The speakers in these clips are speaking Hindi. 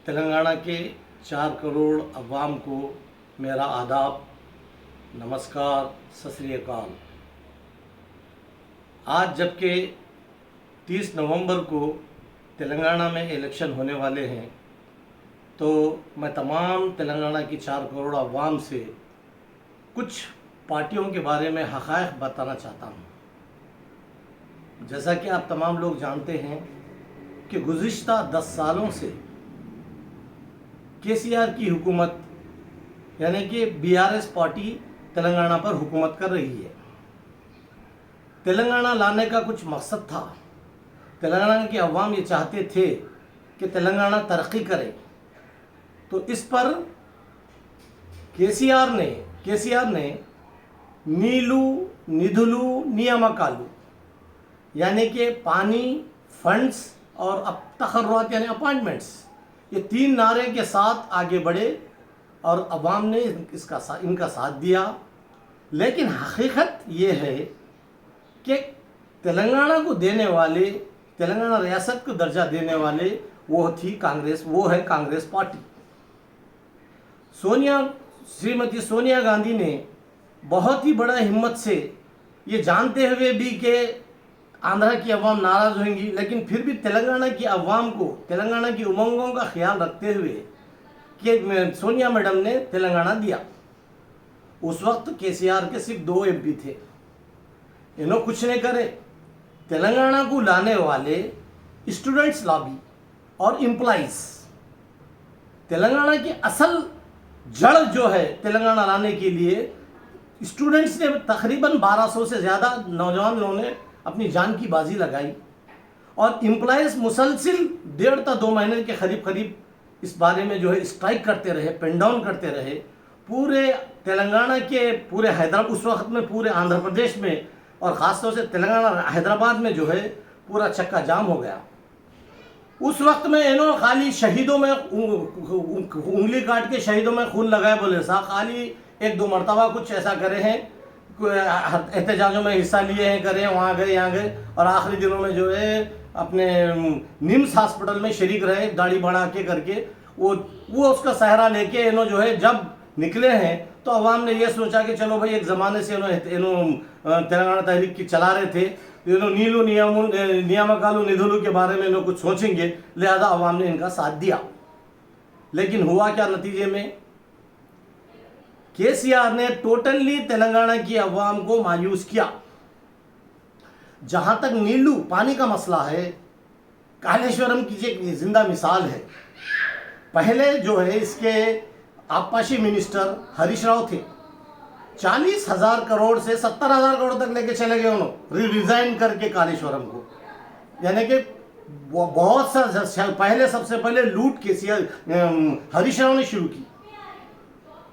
तेलंगाना के 4 करोड़ अवाम को मेरा आदाब, नमस्कार, सत श्री अकाल। आज जबकि 30 नवंबर को तेलंगाना में इलेक्शन होने वाले हैं, तो मैं तमाम तेलंगाना की 4 करोड़ अवाम से कुछ पार्टियों के बारे में हक़ाइक़ बताना चाहता हूँ। जैसा कि आप तमाम लोग जानते हैं कि गुज़िश्ता 10 सालों से केसीआर की हुकूमत यानी कि बीआरएस पार्टी तेलंगाना पर हुकूमत कर रही है। तेलंगाना लाने का कुछ मकसद था। तेलंगाना के अवाम ये चाहते थे कि तेलंगाना तरक्की करे, तो इस पर केसीआर ने नीलू निधुलू नियामकालू यानी कि पानी, फंड्स और अब तखर्रुआत यानी अपॉइंटमेंट्स, ये 3 नारे के साथ आगे बढ़े और अवाम ने इनका साथ दिया। लेकिन हकीकत ये है कि तेलंगाना को देने वाले, तेलंगाना रियासत को दर्जा देने वाले वो है कांग्रेस पार्टी। श्रीमती सोनिया गांधी ने बहुत ही बड़ा हिम्मत से, ये जानते हुए भी कि आंध्रा की अवाम नाराज़ होंगी, लेकिन फिर भी तेलंगाना की अवाम को, तेलंगाना की उमंगों का ख्याल रखते हुए कि सोनिया मैडम ने तेलंगाना दिया। उस वक्त केसीआर के सिर्फ 2 एमपी थे। इन्हों कुछ नहीं करे। तेलंगाना को लाने वाले स्टूडेंट्स लॉबी और एम्प्लॉइज, तेलंगाना की असल जड़ जो है तेलंगाना लाने के लिए स्टूडेंट्स ने तकरीबन 1200 से ज़्यादा नौजवान लोगों ने अपनी जान की बाजी लगाई और एम्प्लॉइज मुसलसिल 1.5 से 2 महीने के करीब इस बारे में जो है स्ट्राइक करते रहे, पेन डाउन करते रहे। पूरे तेलंगाना के, पूरे हैदराबाद, उस वक्त में पूरे आंध्र प्रदेश में और ख़ासतौर से तेलंगाना हैदराबाद में जो है पूरा चक्का जाम हो गया। उस वक्त में इन्होंने खाली शहीदों में उंगली काट के शहीदों में खून लगाए बोले सा, खाली 1-2 मरतबा कुछ ऐसा करे हैं, एहतजाजों में हिस्सा लिए हैं, करे हैं, वहाँ गए यहाँ गए, और आखिरी दिनों में जो है अपने निम्स हॉस्पिटल में शरीक रहे, दाढ़ी बढ़ा के करके वो उसका सहरा लेके इन्हों जो है जब निकले हैं, तो अवाम ने ये सोचा कि चलो भाई, एक ज़माने से इन्हों तेलंगाना तहरीक की चला रहे थे, इन्हों नीलू नियामकालू निधुलू के बारे में इन्हों कुछ सोचेंगे, लिहाजा अवाम ने इनका साथ दिया। लेकिन हुआ क्या नतीजे में? केसीआर ने टोटली तेलंगाना की अवाम को मायूस किया। जहां तक नीलू पानी का मसला है, कालेश्वरम की एक जिंदा मिसाल है। पहले जो है इसके आबपाशी मिनिस्टर हरीश राव थे, 40,000 करोड़ से 70,000 करोड़ तक लेके चले गए उन्होंने रिजाइन करके कालेश्वरम को। यानी कि बहुत सा पहले, सबसे पहले लूट केसीआर हरीश राव ने शुरू की।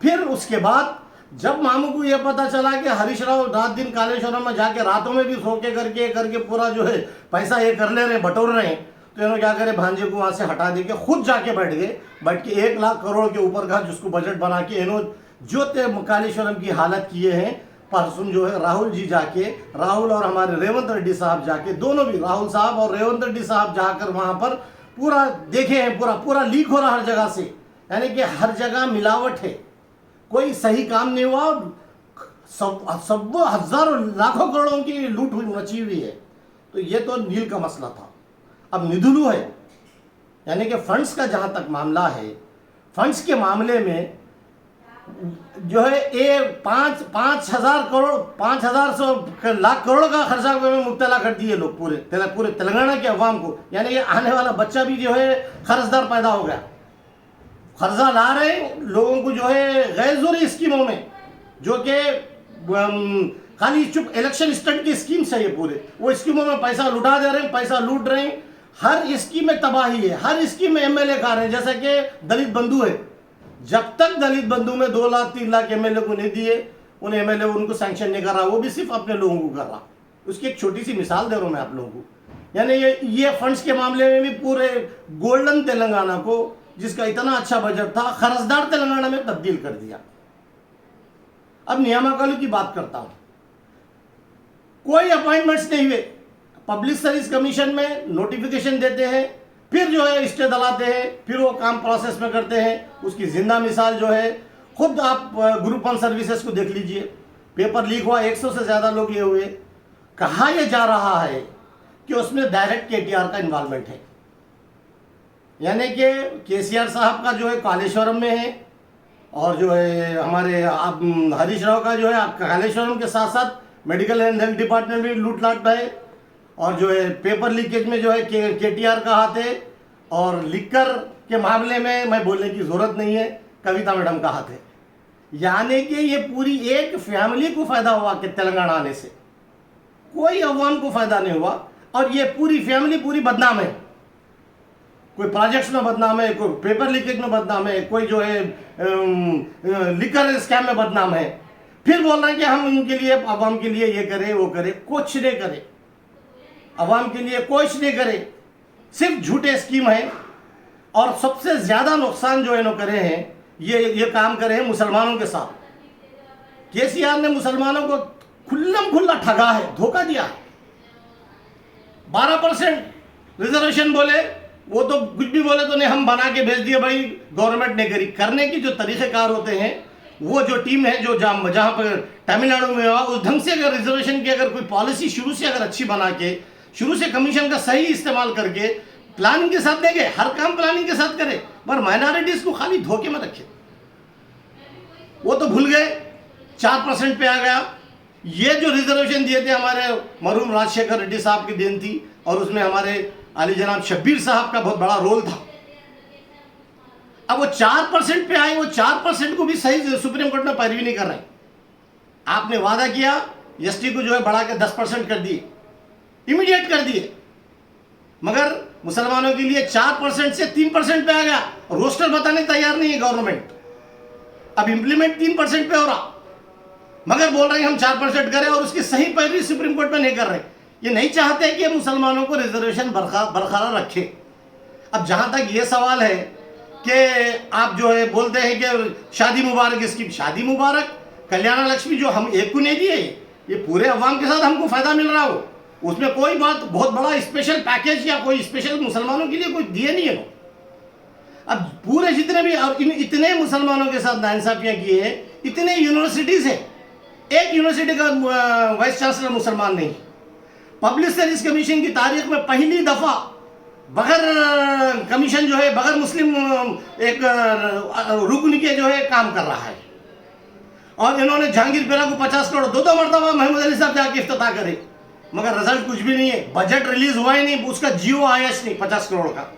फिर उसके बाद जब मामू को यह पता चला कि हरीश राव रात दिन कालेश्वरम में जाके रातों में भी सो के करके पूरा जो है पैसा ये कर ले रहे, बटोर रहे हैं, तो इन्होंने क्या करे, भांजे को वहाँ से हटा दे के खुद जाके बैठ के 1 लाख करोड़ के ऊपर का जिसको बजट बना के इन्होंने जो कालेश्वरम की हालत किए हैं। परसों जो है राहुल जी जाके, राहुल और हमारे रेवंत रेड्डी साहब जाके, दोनों भी राहुल साहब और रेवंत रेड्डी साहब जाकर वहाँ पर पूरा देखे हैं, पूरा लीक हो रहा हर जगह से, यानी कि हर जगह मिलावट है, कोई सही काम नहीं हुआ। सब हजारों लाखों करोड़ों की लूट मची हुई है। तो ये तो नील का मसला था। अब निधुलू है, यानी कि फंड्स का जहां तक मामला है, फंड्स के मामले में जो है ये 5,000 लाख करोड़ का खर्चा में मुब्तला कर दिए लोग, पूरे तेलंगाना के अवाम को। यानी कि आने वाला बच्चा भी जो है कर्जदार पैदा हो गया। कर्जा ला रहे लोगों को जो है गैर ज़रूरी स्कीमों में, जो कि खाली चुप इलेक्शन स्टंट की स्कीम्स है, ये पूरे वो स्कीमों में पैसा लुटा दे रहे हैं, पैसा लूट रहे हैं। हर स्कीम में तबाही है, हर स्कीम में एमएलए खा रहे हैं। जैसे कि दलित बंधु है, जब तक दलित बंधु में 2 लाख 3 लाख एमएलए को नहीं दिए, उन एमएलए उनको सैंक्शन नहीं कर रहा, वो भी सिर्फ अपने लोगों को कर रहा। उसकी एक छोटी सी मिसाल दे रहा हूँ मैं आप लोगों को। यानी ये फंड्स के मामले में भी पूरे गोल्डन तेलंगाना को, जिसका इतना अच्छा बजट था, कर्जदार तेलंगाना में तब्दील कर दिया। अब नियामकालू की बात करता हूं। कोई अपॉइंटमेंट्स नहीं हुए। पब्लिक सर्विस कमीशन में नोटिफिकेशन देते हैं, फिर जो है स्टे दलाते हैं, फिर वो काम प्रोसेस में करते हैं। उसकी जिंदा मिसाल जो है, खुद आप ग्रुप वन सर्विसेज को देख लीजिए, पेपर लीक हुआ, 100 से ज़्यादा लोग ये हुए। कहा यह जा रहा है कि उसमें डायरेक्ट केटीआर का इन्वॉल्वमेंट है, यानी कि केसीआर साहब का जो है कालेश्वरम में है, और जो है हमारे हरीश राव का जो है कालेश्वरम के साथ साथ मेडिकल एंड हेल्थ डिपार्टमेंट में लूट लाट है, और जो है पेपर लीकेज में जो है केटीआर का हाथ है, और लिकर के मामले में मैं बोलने की ज़रूरत नहीं है, कविता मैडम का हाथ है। यानी कि ये पूरी एक फैमिली को फ़ायदा हुआ कि तेलंगाना आने से, कोई अवाम को फ़ायदा नहीं हुआ, और ये पूरी फैमिली पूरी बदनाम है। कोई प्रोजेक्ट्स में बदनाम है, कोई पेपर लीकेज में बदनाम है, कोई जो है लिकर स्कैम में बदनाम है। फिर बोल रहे हैं कि हम उनके लिए, अवाम के लिए ये करें वो करें, कुछ नहीं करे, अवाम के लिए कुछ नहीं करे, सिर्फ झूठे स्कीम है। और सबसे ज़्यादा नुकसान जो इन्होंने करे हैं, ये काम करे हैं मुसलमानों के साथ। केसीआर ने मुसलमानों को खुल्लम खुल्ला ठगा है, धोखा दिया है। 12% रिजर्वेशन बोले, वो तो कुछ भी बोले तो नहीं, हम बना के भेज दिए भाई, गवर्नमेंट ने करी। करने की जो तरीक़ेकार होते हैं, वो जो टीम है जो जहाँ पर तमिलनाडु में हुआ, उस ढंग से अगर रिजर्वेशन की अगर कोई पॉलिसी शुरू से अगर अच्छी बना के, शुरू से कमीशन का सही इस्तेमाल करके, प्लानिंग के साथ देंगे, हर काम प्लानिंग के साथ करें, पर माइनॉरिटीज़ को खाली धोखे में रखे। वो तो भूल गए, 4% पे आ गया। ये जो रिजर्वेशन दिए थे हमारे मरहूम राजशेखर रेड्डी साहब की देन थी, और उसमें हमारे आली जनाब शब्बीर साहब का बहुत बड़ा रोल था। अब वो 4% पे आए, वो 4% को भी सही सुप्रीम कोर्ट में पैरवी नहीं कर रहे। आपने वादा किया, एसटी को जो है बढ़ा के 10% कर दिए, इमीडिएट कर दिए, मगर मुसलमानों के लिए 4% से 3% पे आ गया। रोस्टर बताने तैयार नहीं है गवर्नमेंट। अब इम्प्लीमेंट 3% पे हो रहा, मगर बोल रहे हैं हम 4% करें, और उसकी सही पैरवी सुप्रीम कोर्ट में नहीं कर रहे। ये नहीं चाहते कि मुसलमानों को रिजर्वेशन बरकरार रखे। अब जहां तक ये सवाल है कि आप जो है बोलते हैं कि शादी मुबारक, इसकी शादी मुबारक, कल्याण लक्ष्मी जो हम एक को नहीं दिए, ये पूरे अवाम के साथ हमको फायदा मिल रहा हो, उसमें कोई बात बहुत बड़ा स्पेशल पैकेज या कोई स्पेशल मुसलमानों के लिए कोई दिए नहीं है। अब पूरे जितने भी, और इतने मुसलमानों के साथ नाइंसाफियां की है, इतने यूनिवर्सिटीज़ हैं, एक यूनिवर्सिटी का वाइस चांसलर मुसलमान नहीं। पब्लिक सर्विस कमीशन की तारीख में पहली दफ़ा बगैर कमीशन जो है, बगैर मुस्लिम एक रुकन के जो है काम कर रहा है। और इन्होंने जहांगीरपुरा को 50 करोड़, दो मरतबा महमूद अली साहब जाके इफ्तिताह करे, मगर रिजल्ट कुछ भी नहीं है। बजट रिलीज हुआ ही नहीं, उसका जियो आया नहीं 50 करोड़ का।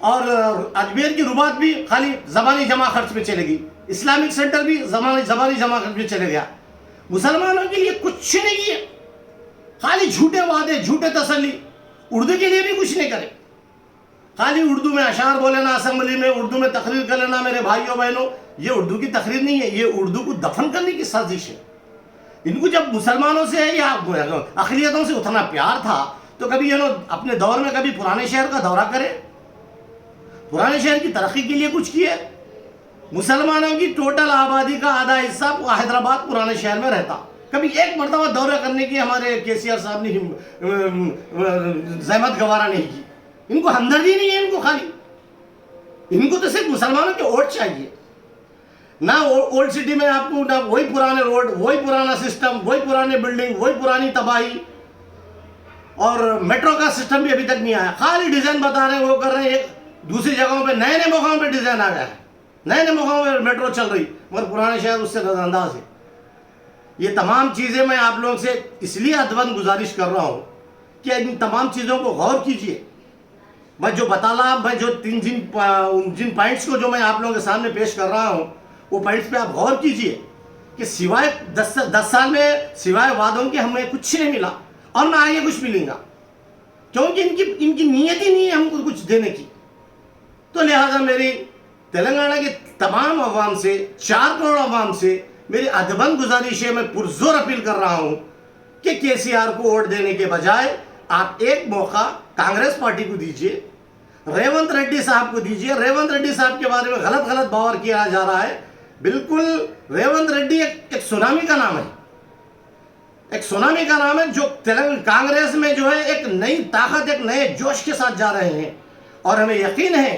और अजमेर की रुबात भी खाली ज़बानी जमा खर्च में चलेगी, इस्लामिक सेंटर भी ज़बानी जमा खर्च में चले गया। मुसलमानों के लिए कुछ नहीं किया, खाली झूठे वादे, झूठे तसल्ली। उर्दू के लिए भी कुछ नहीं करे, खाली उर्दू में अशार बोले ना, असेंबली में उर्दू में तकरीर कर लेना। मेरे भाइयों बहनों, ये उर्दू की तकरीर नहीं है, ये उर्दू को दफन करने की साजिश है। इनको जब मुसलमानों से या अक़लियतों से उतना प्यार था, तो कभी ये अपने दौर में कभी पुराने शहर का दौरा करे, पुराने शहर की तरक्की के लिए कुछ किए। मुसलमानों की टोटल आबादी का आधा हिस्सा हैदराबाद पुराने शहर में रहता, कभी एक मरतबा दौरा करने की हमारे केसीआर साहब ने जहमत गवारा नहीं की। इनको हमदर्दी नहीं है, इनको खाली, इनको तो सिर्फ मुसलमानों के वोट चाहिए ना। ओल्ड सिटी में आपको ना वही पुराने रोड, वही पुराना सिस्टम, वही पुराने बिल्डिंग, वही पुरानी तबाही, और मेट्रो का सिस्टम भी अभी तक नहीं आया। खाली डिजाइन बता रहे हैं, वो कर रहे हैं। दूसरी जगहों पे नए नए मौकाओं पे डिजाइन आ गया है, नए नए मौकाओं पे मेट्रो चल रही, मगर पुराने शहर उससे नजरअंदाज है। ये तमाम चीज़ें मैं आप लोगों से इसलिए अदबन गुजारिश कर रहा हूँ कि इन तमाम चीज़ों को गौर कीजिए। मैं जो बताला, मैं जो जिन पॉइंट्स को जो मैं आप लोगों के सामने पेश कर रहा हूँ, वो पॉइंट्स पे आप गौर कीजिए कि सिवाय 10 साल में सिवाय वादों के हमें कुछ नहीं मिला, और ना आगे कुछ मिलेगा, क्योंकि इनकी नीयत ही नहीं है हमको कुछ देने की। तो लिहाजा मेरी तेलंगाना के तमाम अवाम से, 4 करोड़ अवाम से मेरी अदबन गुजारिश है, मैं पुरजोर अपील कर रहा हूँ कि केसीआर को वोट देने के बजाय आप एक मौका कांग्रेस पार्टी को दीजिए, रेवंत रेड्डी साहब को दीजिए। रेवंत रेड्डी साहब के बारे में गलत बावर किया जा रहा है। बिल्कुल रेवंत रेड्डी एक सुनामी का नाम है, एक सुनामी का नाम है, जो तेलंगाना कांग्रेस में जो है एक नई ताकत, एक नए जोश के साथ जा रहे हैं। और हमें यकीन है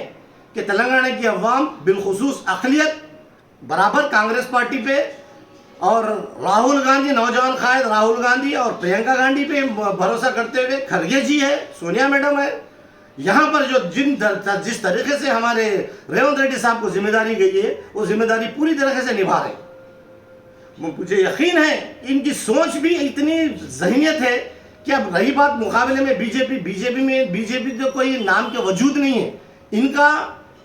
कि तेलंगाना की अवाम बिलखुसूस अक़लियत बराबर कांग्रेस पार्टी पे और राहुल गांधी, नौजवान कायद राहुल गांधी और प्रियंका गांधी पे भरोसा करते हुए, खरगे जी है, सोनिया मैडम है, यहाँ पर जो जिस तरीके से हमारे रेवंत रेड्डी साहब को जिम्मेदारी गई है वो जिम्मेदारी पूरी तरीके से निभा रहे। मुझे यकीन है इनकी सोच भी इतनी जहनीत है कि अब रही बात मुकाबले में बीजेपी तो कोई नाम के वजूद नहीं है। इनका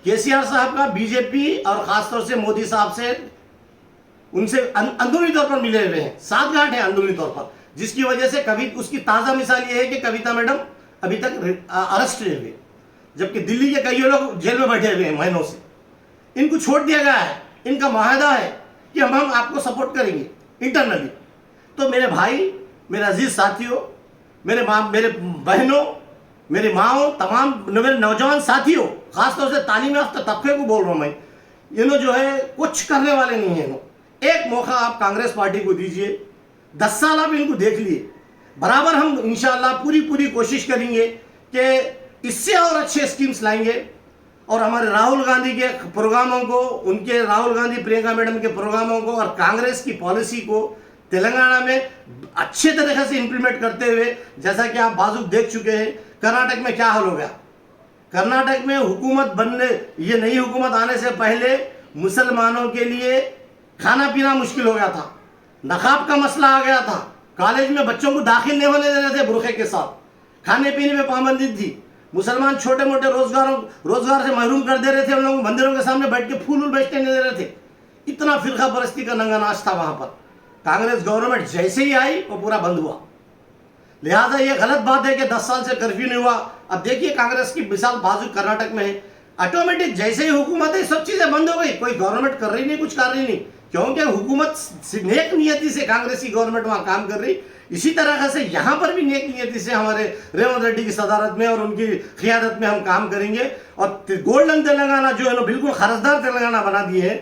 केसीआर साहब का बीजेपी और ख़ासतौर से मोदी साहब से उनसे अंदरूनी तौर पर मिले हुए हैं, साठगांठ है अंदरूनी तौर पर, जिसकी वजह से कभी उसकी ताज़ा मिसाल ये है कि कविता मैडम अभी तक अरेस्ट हुए हुए, जबकि दिल्ली के कई लोग जेल में बैठे हुए हैं महीनों से। इनको छोड़ दिया गया है। इनका माहदा है कि हम आपको सपोर्ट करेंगे इंटरनली। तो मेरे भाई, मेरे अजीज साथियों, मेरे बहनों, मेरी माओ, तमाम मेरे नौजवान साथियों, खासतौर से तालीम याफ्ता तबके को बोल रहा हूँ मैं, इन्हों जो है कुछ करने वाले नहीं है। एक मौका आप कांग्रेस पार्टी को दीजिए, 10 साल आप इनको देख लिए, बराबर हम इंशाअल्लाह पूरी कोशिश करेंगे कि इससे और अच्छे स्कीम्स लाएंगे और हमारे राहुल गांधी के प्रोग्रामों को, उनके राहुल गांधी प्रियंका मैडम के प्रोग्रामों को और कांग्रेस की पॉलिसी को तेलंगाना में अच्छे तरीके से इंप्लीमेंट करते हुए, जैसा कि आप बाजू देख चुके हैं कर्नाटक में क्या हाल हो गया। कर्नाटक में हुकूमत बनने, ये नई हुकूमत आने से पहले मुसलमानों के लिए खाना पीना मुश्किल हो गया था, नकाब का मसला आ गया था, कॉलेज में बच्चों को दाखिल नहीं होने दे रहे थे बुरखे के साथ, खाने पीने में पाबंदी थी, मुसलमान छोटे मोटे रोजगार से महरूम कर दे रहे थे, उन लोगों मंदिरों के सामने बैठ के फूल बेचने नहीं दे रहे थे। इतना फिरका परस्ती का नंगा नाच था वहां पर। कांग्रेस गवर्नमेंट जैसे ही आई वो पूरा बंद हुआ। लिहाजा ये गलत बात है कि 10 साल से कर्फ्यू नहीं हुआ। अब देखिए कांग्रेस की मिसाल बाजू कर्नाटक में है, ऑटोमेटिक जैसे ही हुकूमत है सब चीजें बंद हो गई, कोई गवर्नमेंट कर रही नहीं, कुछ कर रही नहीं, क्योंकि हुकूमत नेक नियति से कांग्रेस की गवर्नमेंट वहां काम कर रही। इसी तरह से यहाँ पर भी नेक नियति से हमारे रेवंत रेड्डी की सदारत में और उनकी क़ियादत में हम काम करेंगे और गोल्डन तेलंगाना जो है ना बिल्कुल खरसदार तेलंगाना बना दिए है,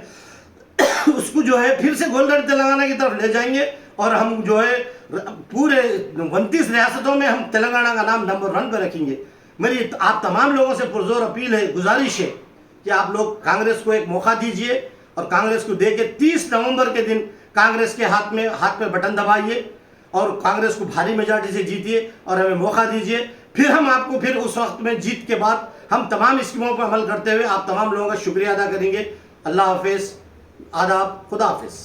उसको जो है फिर से गोल्डन तेलंगाना की तरफ ले जाएंगे और हम जो है पूरे 29 रियासतों में हम तेलंगाना का नाम नंबर 1 पर रखेंगे। मेरी आप तमाम लोगों से पुरजोर अपील है, गुजारिश है कि आप लोग कांग्रेस को एक मौका दीजिए और कांग्रेस को दे के 30 नवंबर के दिन कांग्रेस के हाथ पे बटन दबाइए और कांग्रेस को भारी मेजॉरिटी से जीतिए और हमें मौका दीजिए। फिर हम आपको फिर उस वक्त में जीत के बाद हम तमाम स्कीमों पर अमल करते हुए आप तमाम लोगों का शुक्रिया अदा करेंगे। अल्लाह हाफिज़, आदाब, खुदा हाफिज़।